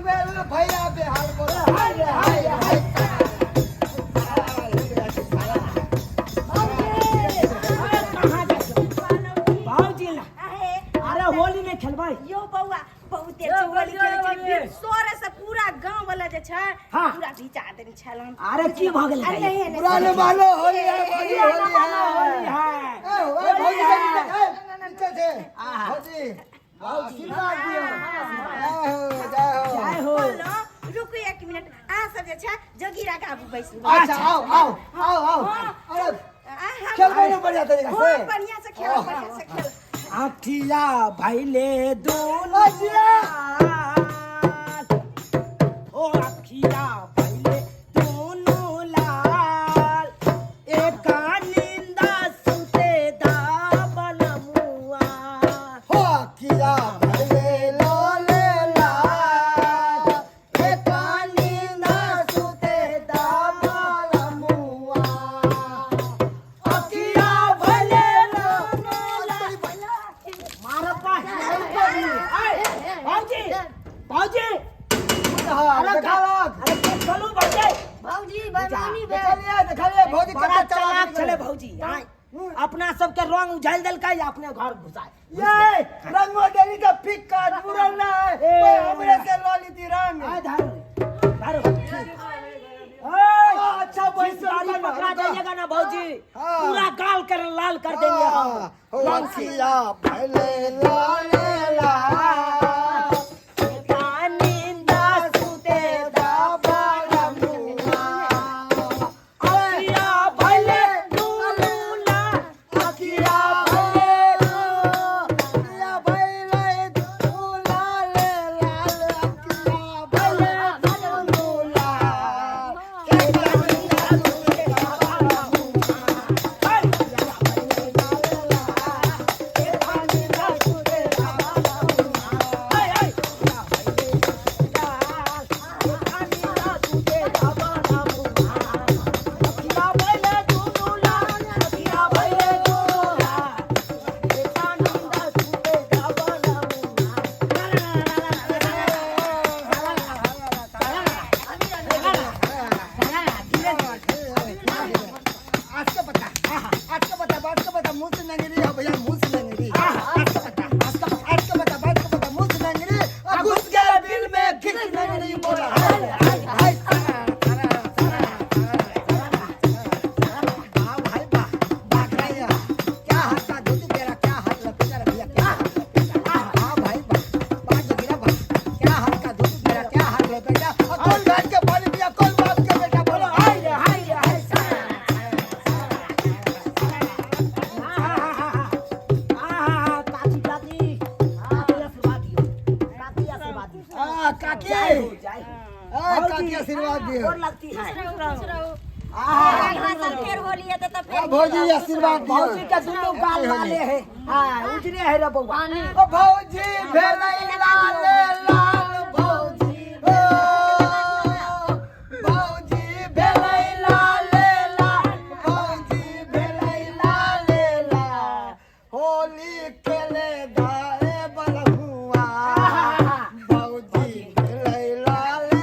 भैया बेहाल बोला हाय हाय हाय होली में खेलबाई यो बौआ बहुते होली खेले छे सोरे से पूरा गांव वाला जे छै पूरा भिजा देन छलन। अरे की भ गेलै पुराने मानो होली है होली है ए भौजी नीचे से भौजी आशीर्वाद दियो जय हो रुको एक मिनट आ सब जे छै जगीरा का बैसू। अच्छा आओ अरे खेलबे न बढ़िया तरीका से बढ़िया से खेलो बढ़िया से खेलो। आखिया भैले दोनों ओ आखिया भैले दोनों लाल एक नींदा सुते दा बनमुआ हो आखिया भैले लोले लाल एक नींदा सुते दा बनमुआ आखिया भैले भौजी अरे चलो भौजी भौजी बनानी बे देखलिए भौजी बड़ा चालाक चले भौजी अपना सबके रंग उझल देलकै अपने घर घुसाए ये रंगो डेली का फिक्का जुड़ल ना है हमरे से लॉली दी रंग अच्छा गाड़ी पकड़ा जाइएगा ना भौजी पूरा गाल कर लाल कर देंगे हम रंगसिया भले लाले ला आशीर्वाद दियो लगती है फिर होली है तो फिर भौजी आशीर्वाद दियो भौजी का दुनो गाल लाले है हां उजरे है रे बउआ ओ भौजी भेलै लाले लाल भौजी ओ भौजी भेलै लाले लाल भौजी भेलै लाले लाल होली खेले दाए बलहुआ भौजी भेलै लाले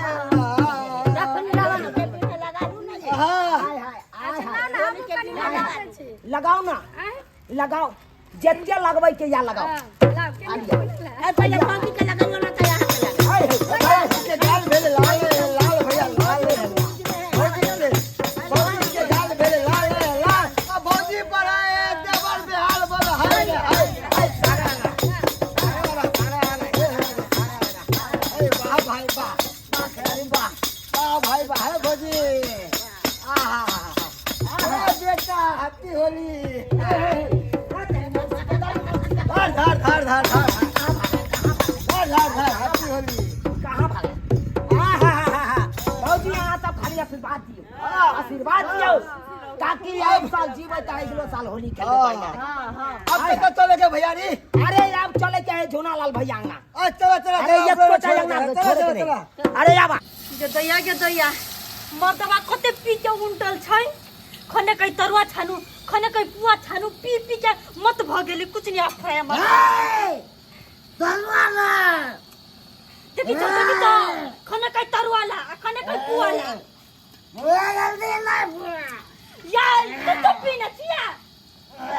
लगाओ ना लगाओ जत्ते लगबै के या लगाओ पहले बाकी के लगाओ ना तो यहाँ के गाल भेले लाल लाल भैया लाल भौजी के गाल भेले लाल लाल अब भौजी पढ़ाए देवर बेहाल बोल हाय हाय सारा वाह भाई वाह भाई वाह भौजी बेटा हैप्पी होली धार हैप्पी होली कहां भागे भौजी यहां सब खाली आशीर्वाद दियो ताकि एक साल जीवे त अगले साल होली खेले पाए अब तो चले के भैया री अरे अब चले के है झोनालाल भैया अंगना चलो अरे ये तो चलना अरे आबा के दैया मर्दवा कते पीके उंटल छै खने कई तरुआ छानु खने कई पुआ छानु पी के मत भ गेली कुछ नहीं आफाया मत तरुआ ना देखि खने कई तरुवाला खने कई पुवाला यार तो पीना छिया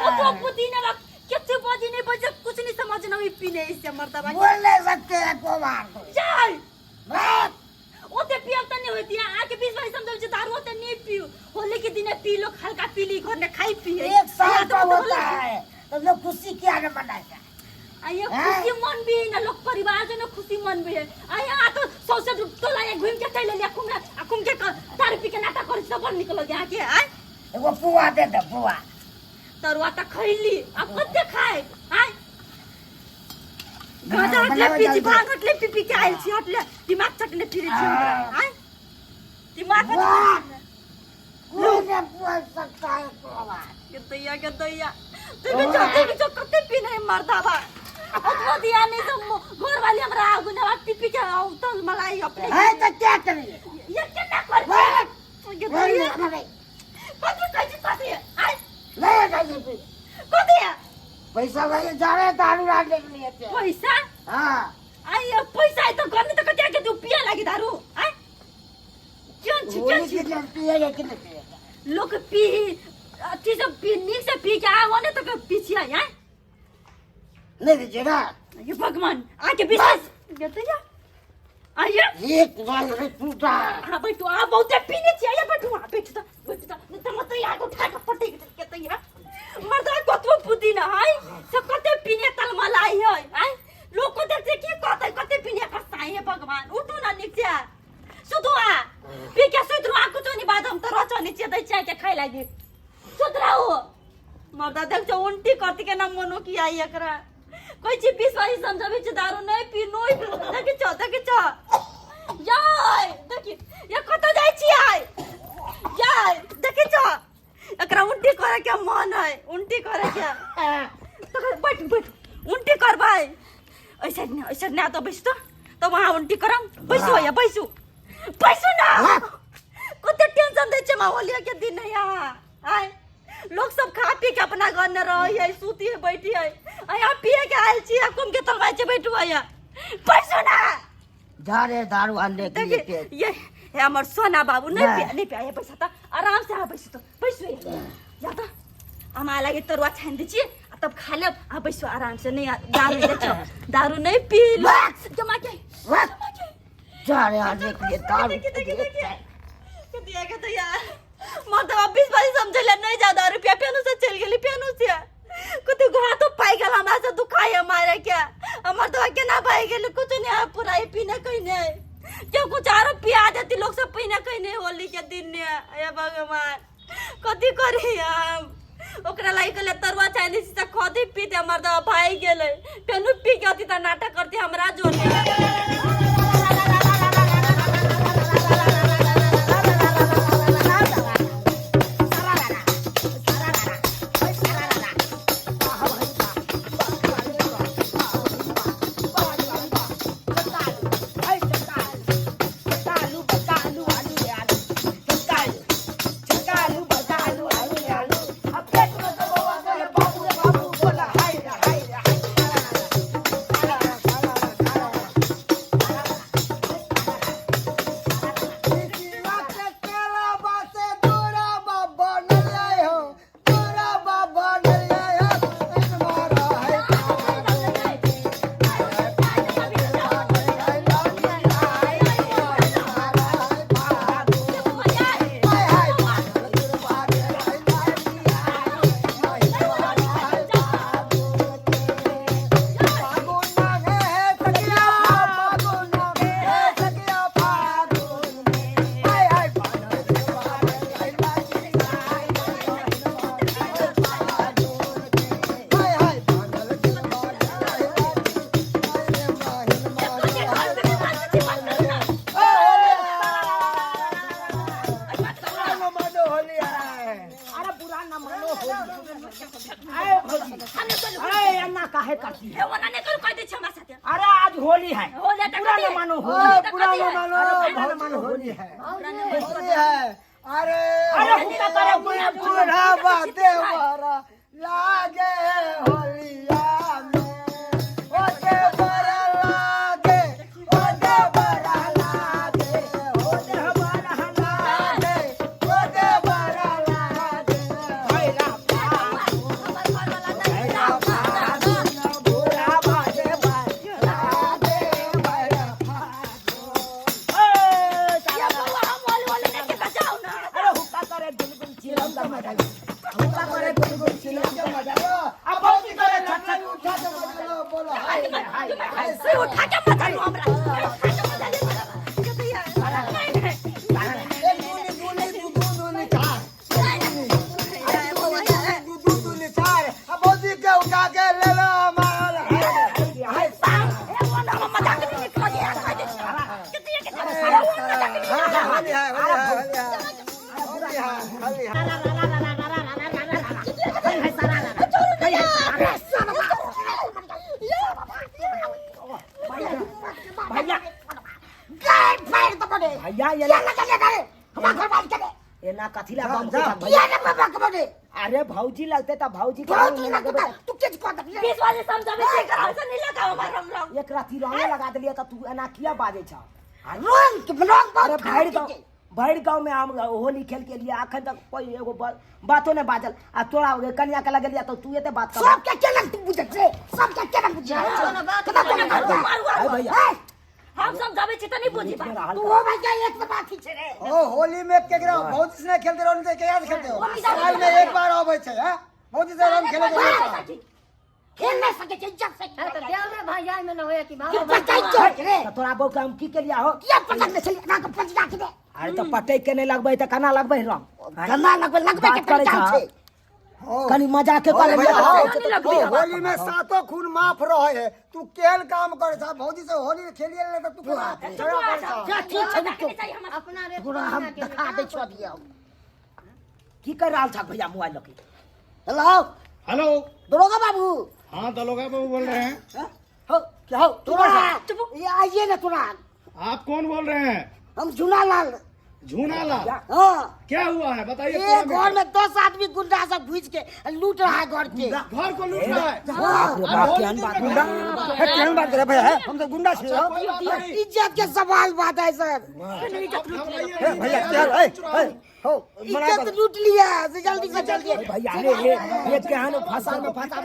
वो पुदीना ला कितने बजे नहीं बजे कुछ नहीं समझना भी पीने इससे मरता भाई बोल नहीं सकते हैं को मार दो यार ओते पियल त नहीं होती आके 20 बार समझो दारू त नहीं पियो होली के दिन पी लो हल्का पी ली घर में खाई पी एक साल का होता है तो लोग खुशी क्या न मनाएगा आया खुशी मन भी ना लोग परिवार जन खुशी मन भी है आया तो सौसे टोला घूम के चले लिया घूम के दारू पी के नाटक कर सब निकल गया के आय वो पुआ दे दे पुआ तरुआ त खैली अब कते खाए आय गाजा हटले पीची भांग हटले पी के आइल छी हटले दिमाग चटले फिरे छी आय दिमाग कोई पुआ सकता है पुआ के दैया तेरे जो कते पी नहीं मरदा बा अतवा दिया नहीं तो घर वाले हमरा आगु ने पी के तो मलाई अपने है तो क्या करेंगे ये क्या कर ये दैया कते आय ले जाइए कते पैसा भाई जा रहे दारू डालने के लिए पैसा हां आय पैसा है तो करने तो कते के तू पिया लगी दारू आय क्यों छी पिएगा कि नहीं पिएगा लोग पी अच्छी से पी नीक से पी के आवा ने तो पीछे आय नहीं दीजिएगा ये भगवान आके विश्वास कहते जा आया एक बार रे टूटा हां बैठो आ बहुत पीने चाहिए बैठो हां बैठो नहीं तो मत यहाँ को उठा के पटे कहते या मर्दा कतवा पुदीना है सब कते पीने तल मलाई है आय लोग को देखते की कते पीने का साई है भगवान उठो ना नीचे सुधुआ पी के सुधुआ कुछ नहीं बादाम तो रचो नीचे दे चाय के खाई लागी सुधराओ मर्दा देख जो उल्टी करती के ना मनो की आई एकरा कोई चीज 20 बारी समझावे छ दारू नहीं पी नोई देखि छ याय देखि ये कत जाय छी आय याय देखि छ एकरा उल्टी करे के मन है उल्टी करे के तो बैठ उल्टी कर भाई ऐसे ना तो बैठ तो वहां उल्टी करम बैसो ना कते टेंशन दे छ मावलिया के दिन है यहां आय लोग सब खा पी के अपना घर में रही है सूती है बैठी है यहाँ पिए के आयल छी कुम के तलवाई से बैठू है पैसो ना जा रे दारू आने के लिए ये हमर सोना बाबू नहीं पिया पैसा तो आराम से आ बैसो या तो हमारा लगे तरुआ छान दी छी तब खा ले आ बैसो आराम से नहीं दारू नहीं पी लो जमा के जा रे आने के लिए दारू के यार मर्द 20 बारी समझले नहीं ज्यादा रुपया पेनु से चल गेली पेनु से कुछ घा तो पाई गेल हमरा से दुखाई हमारे क्या हमर तो के ना पाई गेल कुछ नहीं पूरा ही पीने कहीं नहीं क्यों कुछ और पिया देती लोग सब पीने कहीं नहीं होली के दिन ने हे भगवान कथि करी हम ओकरा लाई गेले तरुआ चाइनीज से कथि पीते हमर तो भाई गेले पेनु पी के अति त नाटक करती हमरा जोने काहे करती है? वना ने कर कह दे छ हमरा साथे। अरे आज होली है। होली त पूरा न मानो होली है। होली है। अरे हुक्का करे पूरा बाते मारा लागे होलिया में ओते पर लागे ओते होली है भैया ये ना कथी ला बम के अरे भौजी लगते त भौजी के तू के को 20 बजे समझावे से कर ऐसा नहीं लगा हमार हम लोग एक राती रंग लगा देलिए त तू एना किया बाजे छ रंग अरे भैर गांव में हम होली खेल के लिए अखन तक कोई एगो बातो ने बाजल आ तोरा कन्या के लगलिया तो तू एते बात कर सब के केलक तू बुझे सब के केलक बुझे भैया हम समझावे छी त नहीं बुझी बात तू हो भैया एक तो बात छे रे ओ होली में केकरा भौजी से खेलते रहो नहीं के याद खेलते हो साल में एक बार आवे छे हां भौजी से रंग खेले खेल नहीं सके इज्जत से तो देव में भैया में न होए कि भाव तो तोरा बौ काम की के लिया हो किया पटक दे ना को पच डाक दे अरे तो पटै के नहीं लगबै त कना लगबै रंग गन्ना लगबे के पहचान छे कनी मजाक के कर होली में सातों खून माफ रहे है तू केल काम करे छ भौजी से होली खेलिए ले तू झगड़ा करे छ क्या ठीक छे अपना रे हम दिखा दे छ दिया की कर रहल छ भैया मोबाइल लके हेलो हेलो दरोगा बाबू हाँ दरोगा बाबू बोल रहे हैं। हो क्या हो तुरंत ये आइए ना तुरंत आप कौन बोल रहे हैं? हम झूलालाल झूनालाल। हां क्या हुआ है बताइए। ये घर में 10 आदमी गुंडा सब घुस के लूट रहा है घर के घर को लूट रहा है। केहन बात करे भैया हम तो गुंडा छी इज्जत के सवाल बात है सर भैया क्या हो इज्जत लूट लिया से जल्दी से जल्दी भैया ये केहन फसा में फसा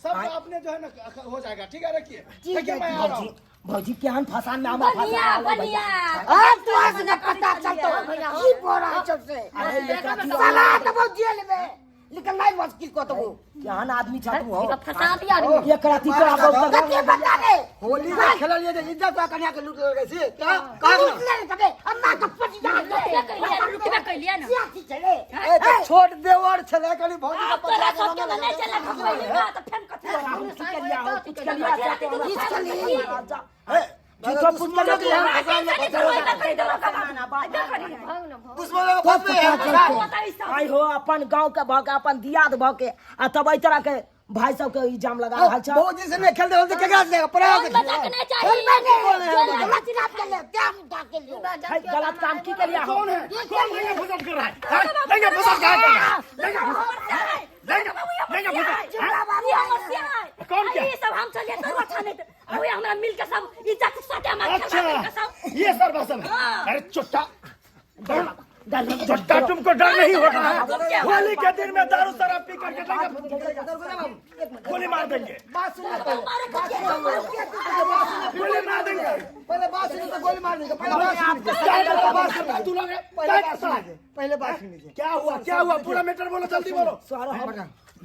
सब आपने जो है ना हो जाएगा। ठीक है रखिए ठीक है मैं आ रहा हूँ। भौजी केहन फसा में हमरा फसा अब तो आज न पता चलता भैया की बोरा है सबसे अरे ये काठी साला तो बहुत जेल में लेकिन नहीं मुश्किल को तो केहन आदमी छ तू हो फसा दिया रे ये कराती तो आप कते बता दे होली में खेल लिए इज्जत का कन्या के लूट ले छी क्या लूट ले कते अन्ना का पची जा लुटबे कइलिया ना सियासी चले ए तो छोड़ देवर छले कनी भौजी अब तोला सब के नहीं चले पहली बात फेन कते कुछ कर लिया तो पुछ कर दुश्मन को फंस में आई हो अपन गांव के भके अपन दियाद भके आ तब ई तरह के भाई सब के इल्जाम लगा रहल छ भौजी से नहीं खेलते हो तो केकरा से देगा प्रयास नहीं चाहिए गलत चिराग कर ले क्या मुद्दा के लिए गलत काम की कर लिया कौन है? कौन भैया फसाद कर रहा है? लेंगे फसाद कर रहा है। कौन क्या? ये सब हम चले तो अच्छा नहीं तो ओए हमरा मिल के सब इज्जत सटे हमारे अच्छा ये सर बसन है। अरे चुट्टा डर चुट्टा तुमको डर नहीं हो रहा है? होली के दिन में दारू शराब पी करके गोली मार देंगे। गोली मार देंगे। पहले बात सुनो तो गोली मार देंगे पहले बात सुनो तू लोग पहले बात सुनिए क्या हुआ? क्या हुआ? पूरा मैटर बोलो जल्दी बोलो। सर हम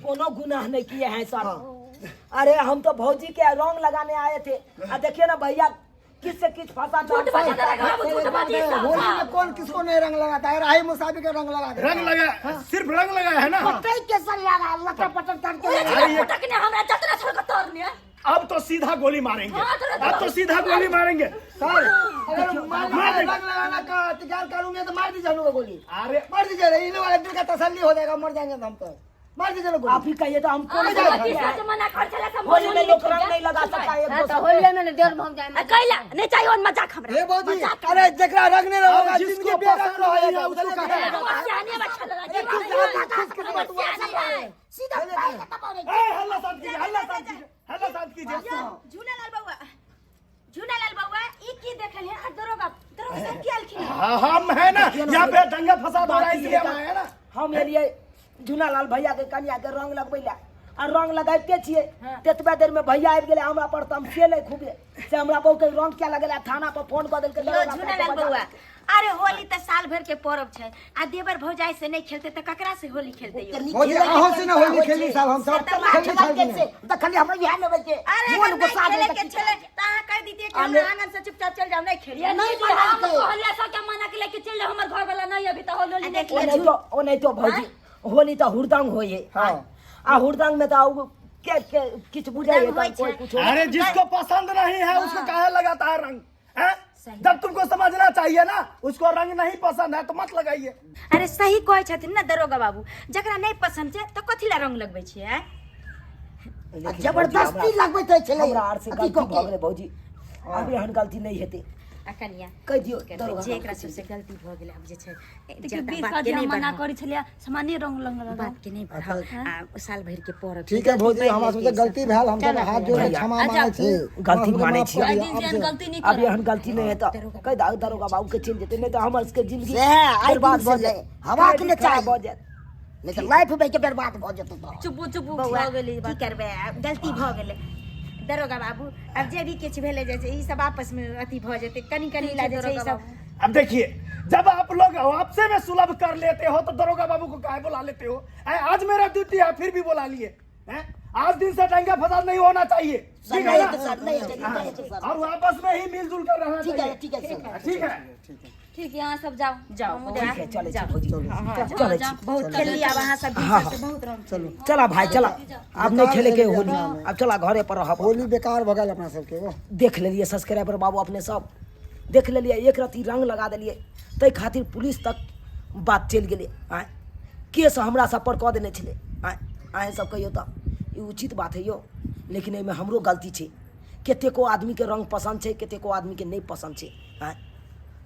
कोनो गुनाह नहीं किए हैं सर। अरे हम तो भौजी के रंग लगाने आए थे आ देखिए ना भैया किससे किस फंसा होली में कौन किसको नहीं रंग लगाता है? राही मुसाफिर के रंग लगा दे रंग लगा सिर्फ रंग लगा है ना। कई के सर लगा लटर पटर करके पटकने हमरा जतना छड़ तोड़ने अब तो सीधा गोली मारेंगे। अब तो सीधा गोली मारेंगे। सर अगर रंग लगाना का अधिकार कानून है तो मार दीजिए हम लोग गोली। अरे मार दीजिए इन लोग दिल का तसल्ली हो जाएगा मर जाएंगे हम तो मार दीजिए गोली। आप ही कहिए तो हम कौन मना कर चला सब होली में लोग रंग नहीं लगा सकता एक तो दूसरे होली में देर भग जाए कैला नहीं चाहिए और मजाक हमरा हे भौजी अरे जकरा रंग नहीं रहेगा जिंदगी जिसको बेरंग पसंद रहेगा है उसको कहे। सीधा हल्ला शांत कीजिए। हल्ला शांत कीजिए। हल्ला शांत कीजिए। झूलालाल बउआ ई की देखल है दरोगा सब की आलखिन हम है ना यहाँ पे दंगा फसाद हो रहा है इसलिए हम आए हैं ना। हम एलिए झूलालाल भैया के कन्या के रंग लगबैला आ रंग लगाइते छिए तेतबे देर में भैया आबि गेले हमरा पर त हम खेले खूबे से हमरा बहू के रंग क्या लगेला थाना पर फोन क देल के झूलालाल बउआ अरे होली त साल भर के पर्व छै आ देवर भौजाई से नहीं खेलते त ककरा से होली खेलते यो भौजी आहो से ना होली खेली साहब हम सब खेली से त खाली हमरा बिहार में बजे अरे मोन को साथ खेले में के चले ता कह दीजिए कि हम आंगन से चुपचाप चल जाओ नहीं खेलिए नहीं कहलिए सब के मना के लेके चल जाओ हमर घर वाला नहीं अभी तो होली देख ओ नहीं तो भौजी होली त हुरदंग होए हां आ हुरदंग में त किछ बुझाइए कोई कुछ अरे जिसको पसंद नहीं है उसको काहे लगाता है रंग? हैं? जब तुमको समझना चाहिए ना, उसको रंग नहीं पसंद है तो मत लगाइए। अरे सही कहै छथिन ना दरोगा बाबू, जकरा नहीं पसंद छै तो कथी ला रंग लगबै छियै? जबरदस्ती लगबैत छलै हमरा आर से गलती भ गेलै भौजी, अब एहन गलती नहीं हेतै। कनिया कह दियो जे एकरा सबसे गलती भ गेलै, अब जे छै देखिए ज्यादा 20 बात का के नहीं मना बढ़ाओ, करी छलिया सामान्य रंग लगा बात के नहीं बढ़ाओ। आ साल भर के परब ठीक है भौजी, हमरा सबसे गलती भेल, हम सब हाथ जोड़ के क्षमा मांगै छी। गलती मानै छी। आई दिन से गलती नहीं अब एहन गलती नहीं है तो कह दा दरोगा बाबू के चल जेतै, नहीं तो हमर सबके जिंदगी आइ बर्बाद दिन भ से जाए, हवा के ने चाही, भ जाए। नहीं तो लाइफ में के बर्बाद भ जेतै। चुप चुप बौआ हो गेली की करबै, अब गलती भ गेलै दरोगा बाबू। अब जे भी किछ भेले जे ई सब आपस में अथी भ जेतै, कनी कनी ला जे छै ई सब। अब देखिए, जब आप लोग आपसे में सुलभ कर लेते हो तो दरोगा बाबू को काहे बुला लेते हो? आज मेरा ड्यूटी है, फिर भी बुला लिए हैं? आज दिन से दंगा फसाद नहीं होना चाहिए, ठीक है ना? और आपस में ही मिलजुल कर रहना चाहिए। ठीक है सर, ठीक है। ठीक है, यहाँ सब जाओ जाओ ठीक है, चले छी भौजी, जाओ चले जाओ छी। बहुत खेल लिया वहां सब से बहुत रंग चलो। चला भाई चला, अब नहीं खेले के होली, अब चला घरे पर रह। होली बेकार भ गेल अपना सबके। वो देख लेलिए सब्सक्राइबर बाबू अपने सब देख लेलिए, एक रत्ती रंग लगा दिलिए, तै खातिर पुलिस तक बात चल गेलै। आय केस हमरा सब पर कह देने छलै। आय सब कहियो तो ई उचित बात है यो, लेकिन एहिमे हमरो गलती छै। कतेको आदमी के रंग पसंद छै, कतेको आदमी के नहीं पसंद छै। आय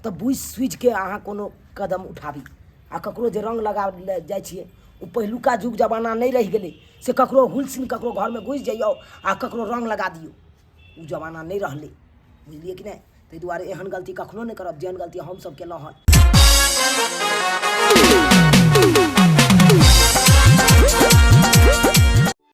तो बुझि सुझि के अहाँ कोनो कदम उठाबी। आ ककरो जे रंग लगा जाइ छियै, ओ पहिलुका जुग जमाना नहीं रहि गेलै से ककरो हुलसिन ककरो घर में घुसि जइयौ आ ककरो रंग लगा दियौ, ओ जमाना नहीं रहलै, बुझलियै कि नहीं? ताहि दुआरे एहन गलती कखनो नहीं करब जेहन गलती हम सब केलहुँ हन।